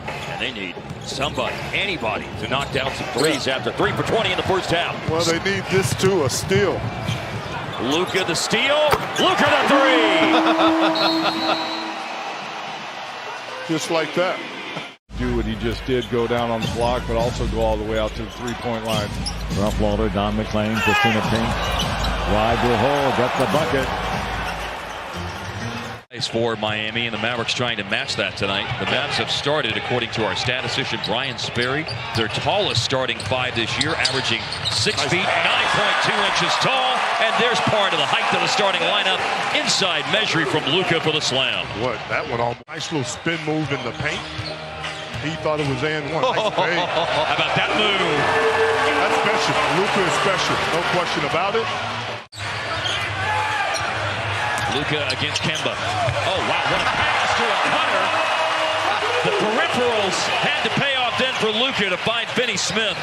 And they need somebody, anybody, to knock down some threes after 3 for 20 in the first half. Well, they need this too, a steal. Luka the steal. Luka the 3. Just like that. Do what he just did, go down on the block, but also go all the way out to the 3-point line. Rough Walter, Don McClain, Christina Pink. Wide to the hole, got the bucket. Nice for Miami, and the Mavericks trying to match that tonight. The Mavs have started, according to our statistician Brian Sperry, their tallest starting 5 this year, averaging 6 feet, 9.2 inches tall, and there's part of the height of the starting lineup. Inside measuring from Luka for the slam. What, that one all nice little spin move in the paint. He thought it was and one. Nice fade. How about that move? That's special. Luka is special, no question about it. Luka against Kemba. Oh, wow, what a pass to a cutter. The peripherals had to pay off then for Luka to find Finney Smith.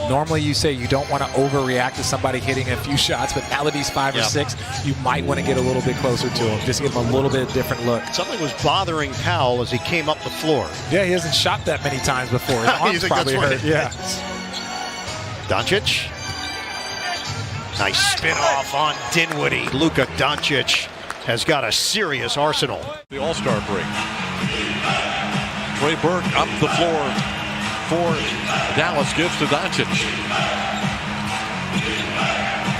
Normally you say you don't want to overreact to somebody hitting a few shots, but now that he's 5 or 6, you might want to get a little bit closer to him. Just give him a little bit different look. Something was bothering Powell as he came up the floor. Yeah, he hasn't shot that many times before. His arm's probably hurt. Yeah. Doncic. Nice spin-off on Dinwiddie. Luka Doncic has got a serious arsenal. The All-Star break. Trey Burke up the floor for Dallas, gives to Doncic.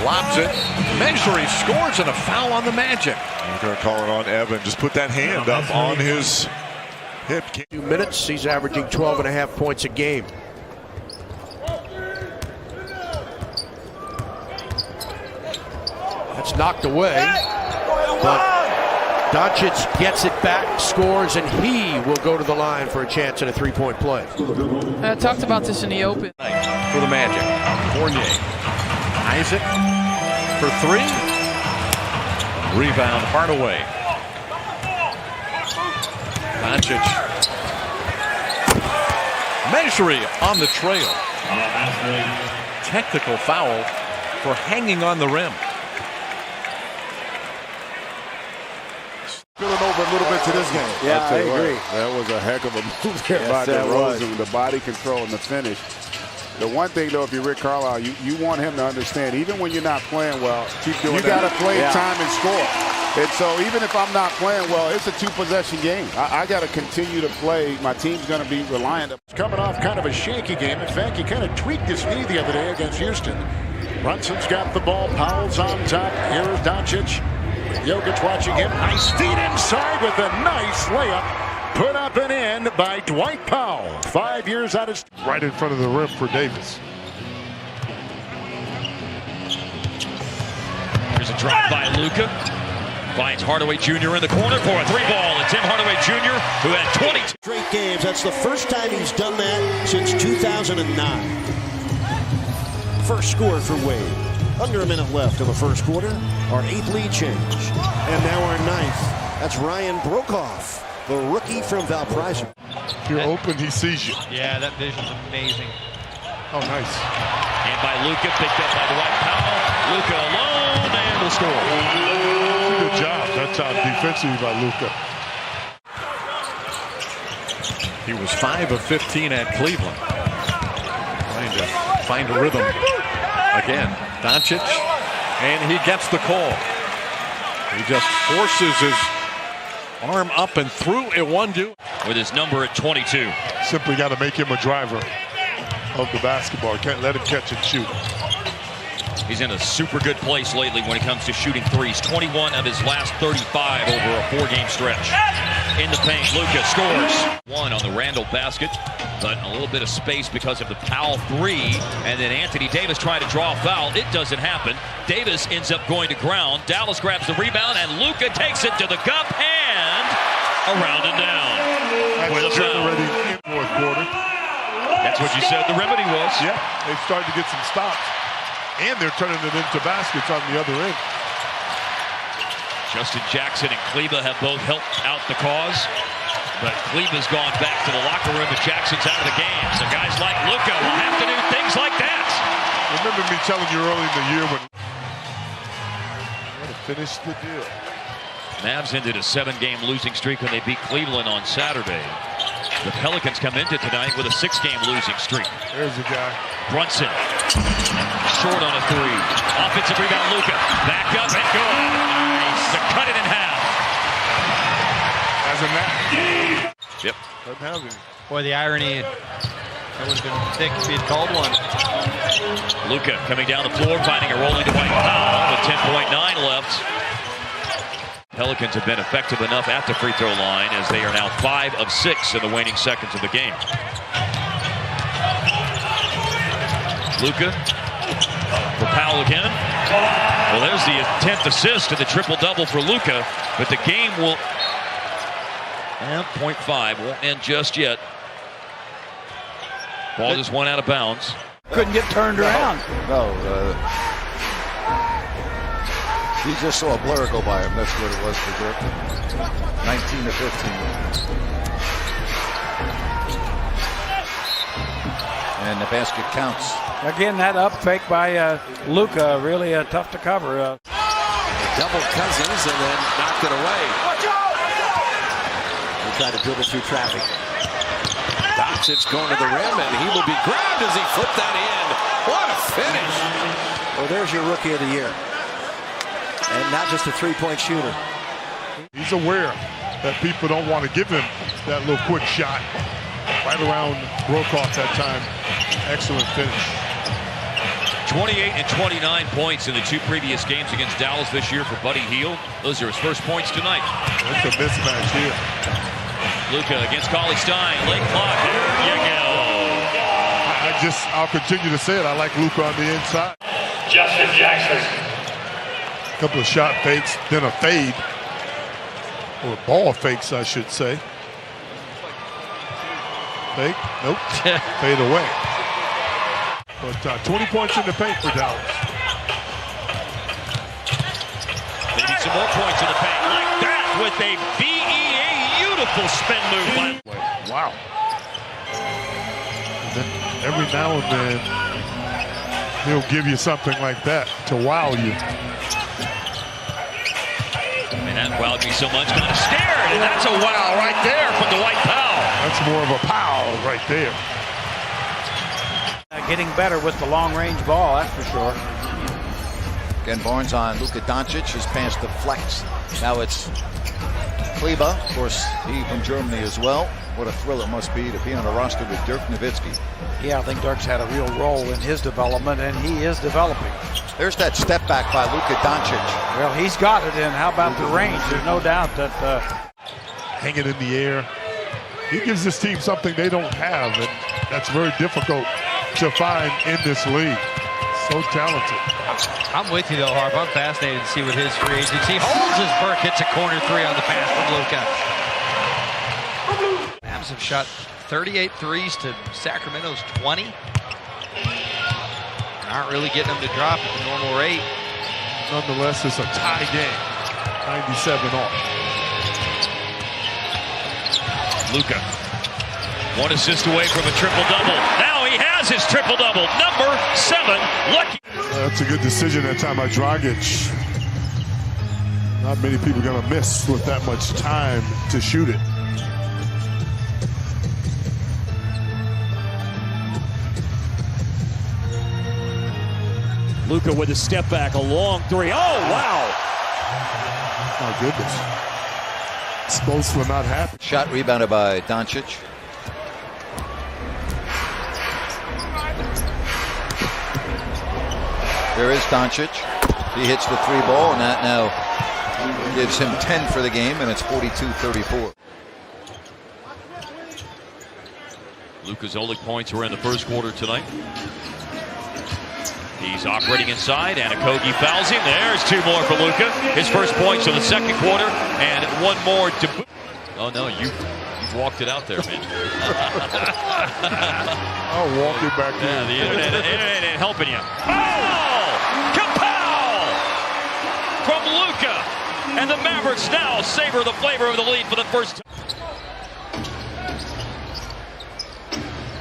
Lobs it. Measure, he scores, and a foul on the Magic. You're going to call it on Evan. Just put that hand up on his hip. 2 minutes, he's averaging 12.5 points a game. That's knocked away, but Doncic gets it back, scores, and he will go to the line for a chance at a three-point play. I talked about this in the open. For the Magic. Fournier. Isaac for three. Rebound, Hardaway. Doncic. Measure on the trail. Technical foul for hanging on the rim. Spilling over a little bit to this game. Yeah, I agree. That was a heck of a move there by DeRozan, the body control and the finish. The one thing, though, if you're Rick Carlisle, you want him to understand, even when you're not playing well, keep doing you got to play time and score. And so even if I'm not playing well, it's a two-possession game. I got to continue to play. My team's going to be reliant. Coming off kind of a shaky game. In fact, he kind of tweaked his knee the other day against Houston. Brunson's got the ball. Powell's on top. Here is Doncic. Jokic watching him. Nice feed inside with a nice layup. Put up and in by Dwight Powell. 5 years out of... Right in front of the rim for Davis. There's a drive by Luka. Finds Hardaway Jr. in the corner for a three ball. And Tim Hardaway Jr., who had 22 straight games. That's the first time he's done that since 2009. First score for Wade. Under a minute left of the first quarter. Our 8th lead change. And now our 9th. That's Ryan Brokoff, the rookie from Valparaiso. If you're open, he sees you. Yeah, that vision's amazing. Oh, nice. And by Luka, picked up by Dwight Powell. Luka alone, and will score. Good job. That's how defensively by Luka. He was 5 of 15 at Cleveland. Trying to find a rhythm again. Doncic, and he gets the call. He just forces his arm up and through a one-two. With his number at 22. Simply got to make him a driver of the basketball. Can't let him catch and shoot. He's in a super good place lately when it comes to shooting threes. 21 of his last 35 over a 4-game stretch. In the paint, Luka scores. One on the Randall basket, but a little bit of space because of the Powell three. And then Anthony Davis trying to draw a foul. It doesn't happen. Davis ends up going to ground. Dallas grabs the rebound, and Luka takes it to the cup and around and down. With a foul. Already in fourth quarter. That's what you said the remedy was. Yeah, they started to get some stops. And they're turning it into baskets on the other end. Justin Jackson and Kleba have both helped out the cause. But Kleba's gone back to the locker room and Jackson's out of the game. So guys like Luka will have to do things like that. Remember me telling you early in the year when to finish the deal. Mavs ended a 7-game losing streak when they beat Cleveland on Saturday. The Pelicans come into tonight with a 6-game losing streak. There's the guy. Brunson. Short on a three. Offensive rebound, Luka. Back up and go. Nice. To cut it in half. As a net. Yep. Doesn't have any. Boy, the irony. That would have been thick if he had called one. Luka coming down the floor, finding a rolling Dwight Powell with 10.9 left. Pelicans have been effective enough at the free throw line as they are now 5 of 6 in the waning seconds of the game. Luka for Powell again. Well, there's the 10th assist and the triple-double for Luka, but the game will, 0.5 won't end just yet. Ball just went out of bounds. Couldn't get turned around. No, he just saw a blur go by him. That's what it was for Dirk. 19 to 15. And the basket counts. Again, that up fake by Luka, really tough to cover. Double Cousins and then knocked it away. He tried to dribble through traffic. Doncic going to the rim, and he will be grabbed as he flipped that in. What a finish! Well, there's your Rookie of the Year. And not just a three-point shooter. He's aware that people don't want to give him that little quick shot. Right around Brokoff that time. Excellent finish. 28 and 29 points in the 2 previous games against Dallas this year for Buddy Hield. Those are his first points tonight. That's a mismatch here. Luka against Cauley Stein. Late clock. There you go. I'll continue to say it. I like Luka on the inside. Justin Jackson. A couple of shot fakes, then a fade. Or ball fakes, I should say. Fake, nope, fade away. But 20 points in the paint for Dallas. They need some more points in the paint. Like that with a beautiful spin move. Wow. And then every now and then, he'll give you something like that to wow you. And that wowed me so much, kind of scared. And that's a wow right there from Dwight Powell. That's more of a pow right there. Getting better with the long-range ball, that's for sure. Again, Barnes on Luka Doncic. His pass deflects. Now it's Kleba, of course, he from Germany as well. What a thrill it must be to be on a roster with Dirk Nowitzki. Yeah, I think Dirk's had a real role in his development, and he is developing. There's that step back by Luka Doncic. Well, he's got it, and how about the range? There's no doubt that... Hanging in the air. He gives this team something they don't have, and that's very difficult to find in this league. So talented. I'm with you, though, Harp. I'm fascinated to see what his free agency holds as Burke hits a corner 3 on the pass from Luka. Mavs have shot 38 threes to Sacramento's 20. Aren't really getting them to drop at the normal rate. Nonetheless, it's a tie game. 97 all. Luka, 1 assist away from a triple-double. Now he has his triple-double. Number 7, lucky. That's a good decision that time by Dragic. Not many people are going to miss with that much time to shoot it. Luka with a step back, a long 3. Oh, wow. My goodness. Supposed to not happen. Shot rebounded by Doncic. There is Doncic. He hits the 3 ball, and that now gives him 10 for the game, and it's 42-34. Luka's only points were in the first quarter tonight. He's operating inside, and Akogi fouls him. There's 2 more for Luka. His first points in the second quarter, and 1 more to boot. Oh no, you've walked it out there, man. I'll walk it back in. The internet ain't helping you. Oh! Kapow! From Luka, and the Mavericks now savor the flavor of the lead for the first time.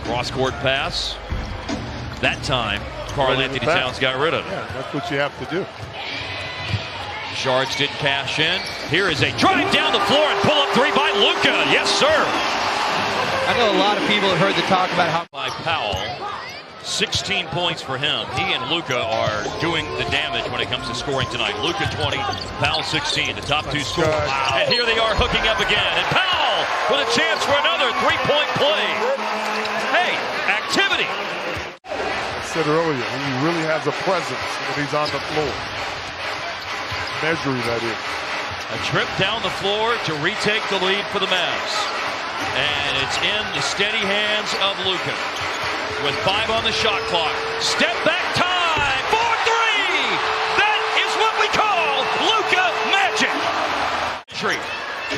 Cross-court pass. That time, Karl-Anthony Towns got rid of it. Yeah, that's what you have to do. Shards didn't cash in. Here is a drive down the floor and pull-up 3 by Luka. Yes, sir. I know a lot of people have heard the talk about how... By Powell, 16 points for him. He and Luka are doing the damage when it comes to scoring tonight. Luka 20, Powell 16, the top 2 scorers. Wow. And here they are hooking up again. And Powell with a chance for another 3-point play. Hey, activity. I said earlier, he really has a presence when he's on the floor. Measuring that is. A trip down the floor to retake the lead for the Mavs. And it's in the steady hands of Luka. With 5 on the shot clock. Step back time for 3! That is what we call Luka magic.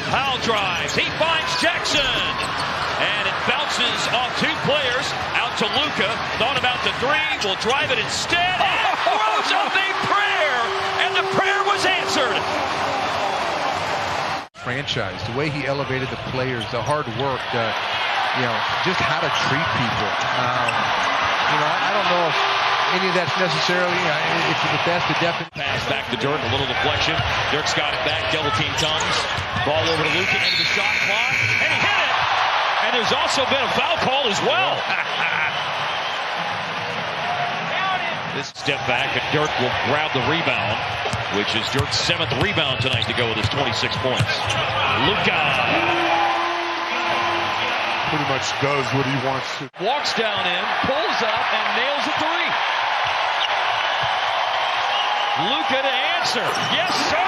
Powell drives. He finds Jackson. And it bounces off 2 players out to Luka. Thought about the 3. Will drive it instead. And throws up a prayer. And the prayer was answered. Franchise, the way he elevated the players, the hard work, just how to treat people. I don't know if any of that's necessarily, if that's the definition. Pass back to Dirk, a little deflection. Dirk's got it back, double team comes. Ball over to Luka into the shot clock, and he hit it! And there's also been a foul call as well. This step back, and Dirk will grab the rebound, which is Dirk's 7th rebound tonight to go with his 26 points. Luka pretty much does what he wants to. Walks down in, pulls up, and nails a three. Luka to answer. Yes, sir.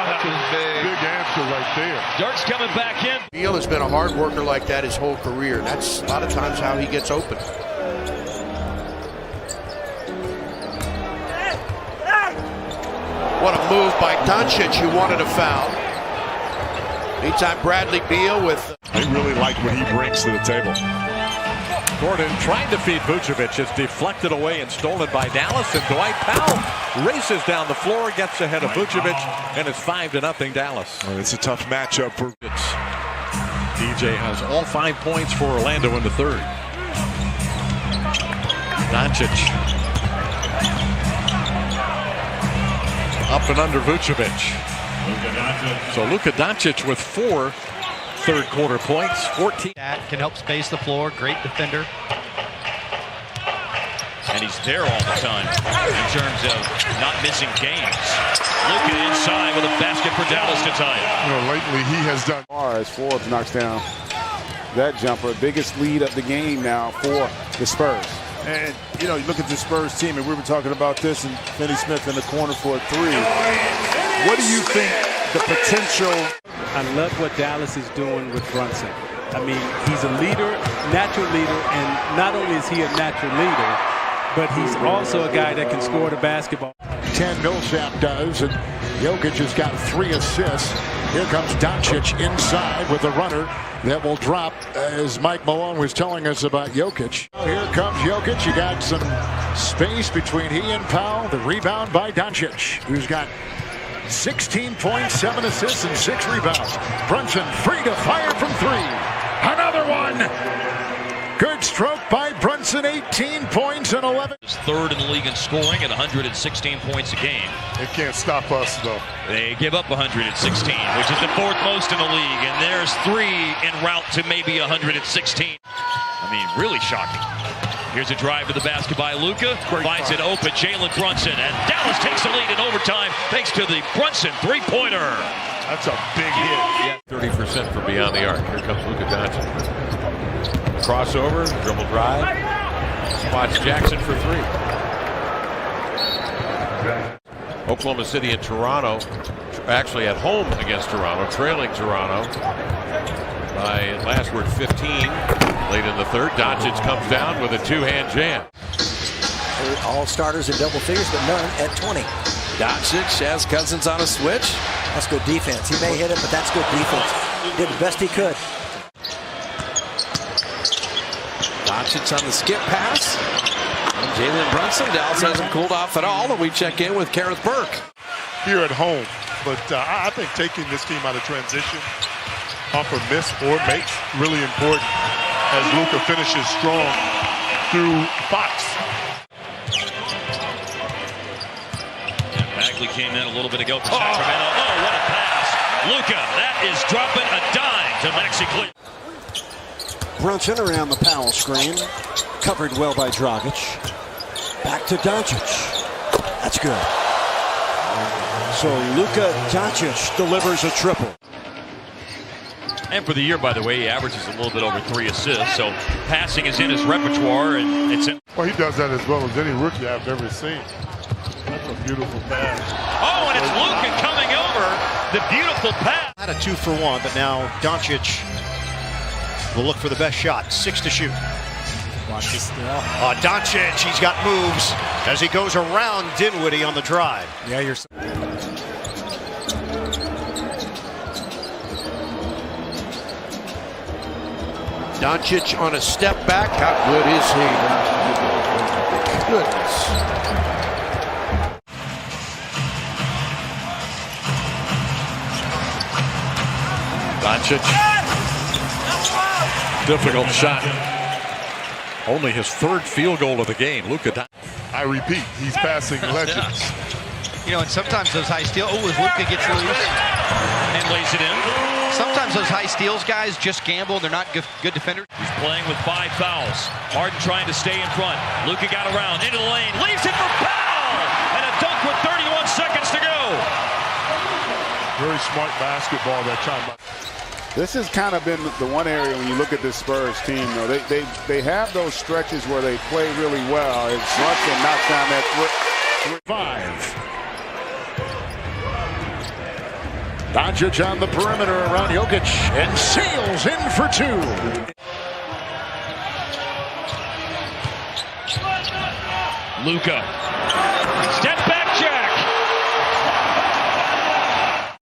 That's a big answer right there. Dirk's coming back in. Beal has been a hard worker like that his whole career. That's a lot of times how he gets open. What a move by Doncic, who wanted a foul. Meantime, Bradley Beal with... They really like what he brings to the table. Gordon trying to feed Vucevic. It's deflected away and stolen by Dallas. And Dwight Powell races down the floor, gets ahead of Vucevic, and it's 5-0 Dallas. It's a tough matchup for DJ has all 5 points for Orlando in the third. Doncic. Up and under Vucevic. So Luka Doncic with 4 third-quarter points, 14. That can help space the floor. Great defender. And he's there all the time in terms of not missing games. Luka inside with a basket for Dallas to tie it. You know, lately he has done. As Forbes knocks down that jumper, biggest lead of the game now for the Spurs. And, you know, you look at the Spurs team, and we were talking about this, and Finney Smith in the corner for a three. What do you think the potential? I love what Dallas is doing with Brunson. I mean, he's a leader, natural leader, and not only is he a natural leader, but he's also a guy that can score the basketball. 10 Millsap does, and Jokic has got 3 assists. Here comes Doncic inside with a runner that will drop, as Mike Malone was telling us about Jokic. Here comes Jokic. You got some space between he and Powell. The rebound by Doncic, who's got 16 points, 7 assists, and 6 rebounds. Brunson free to fire from 3. Another one. Good stroke by Brunson, 18 points and 11. He's third in the league in scoring at 116 points a game. It can't stop us, though. They give up 116, which is the 4th most in the league, and there's 3 en route to maybe 116. I mean, really shocking. Here's a drive to the basket by Luka. Finds it open, Jalen Brunson, and Dallas takes the lead in overtime thanks to the Brunson three-pointer. That's a big hit. 30% from beyond the arc. Here comes Luka Doncic. Crossover, dribble drive. Spots Jackson for 3. Oklahoma City and Toronto, actually at home against Toronto, trailing Toronto by last word 15. Late in the third, Doncic comes down with a 2-hand jam. All starters in double figures, but none at 20. Doncic has Cousins on a switch. That's good defense. He may hit it, but that's good defense. He did the best he could. Doncic on the skip pass. And Jalen Brunson. Dallas hasn't cooled off at all, and we check in with Kareth Burke. Here at home, but I think taking this team out of transition, off a miss or makes, really important as Luka finishes strong through Fox. Bagley came in a little bit ago for Sacramento. Oh, what a pass. Luka, that is dropping a dime to Maxi Cleveland. Brunson around the Powell screen. Covered well by Dragic. Back to Doncic. That's good. So Luka Doncic delivers a triple. And for the year, by the way, he averages a little bit over 3 assists. So passing is in his repertoire, and it's in. Well, he does that as well as any rookie I've ever seen. That's a beautiful pass. Oh, and it's Luka coming over. The beautiful pass. Not a 2-for-1, but now Doncic will look for the best shot. 6 to shoot. Watch this. Doncic, he's got moves as he goes around Dinwiddie on the drive. Yeah, you're. Doncic on a step back. How good is he? Goodness. Doncic. Difficult shot. Only his 3rd field goal of the game. Luka Doncic. I repeat, he's passing legends. You know, and sometimes those high steal. Oh, as Luka gets loose, and plays it in. Sometimes those high steals guys just gamble. They're not good defenders. He's playing with 5 fouls. Harden trying to stay in front. Luka got around into the lane, leaves it for foul, and a dunk with 31 seconds to go. Very smart basketball that time. This has kind of been the one area when you look at this Spurs team, though. They have those stretches where they play really well. As Brunson knocks down that 5. Doncic on the perimeter around Jokic and sails in for 2. Luka. Step back.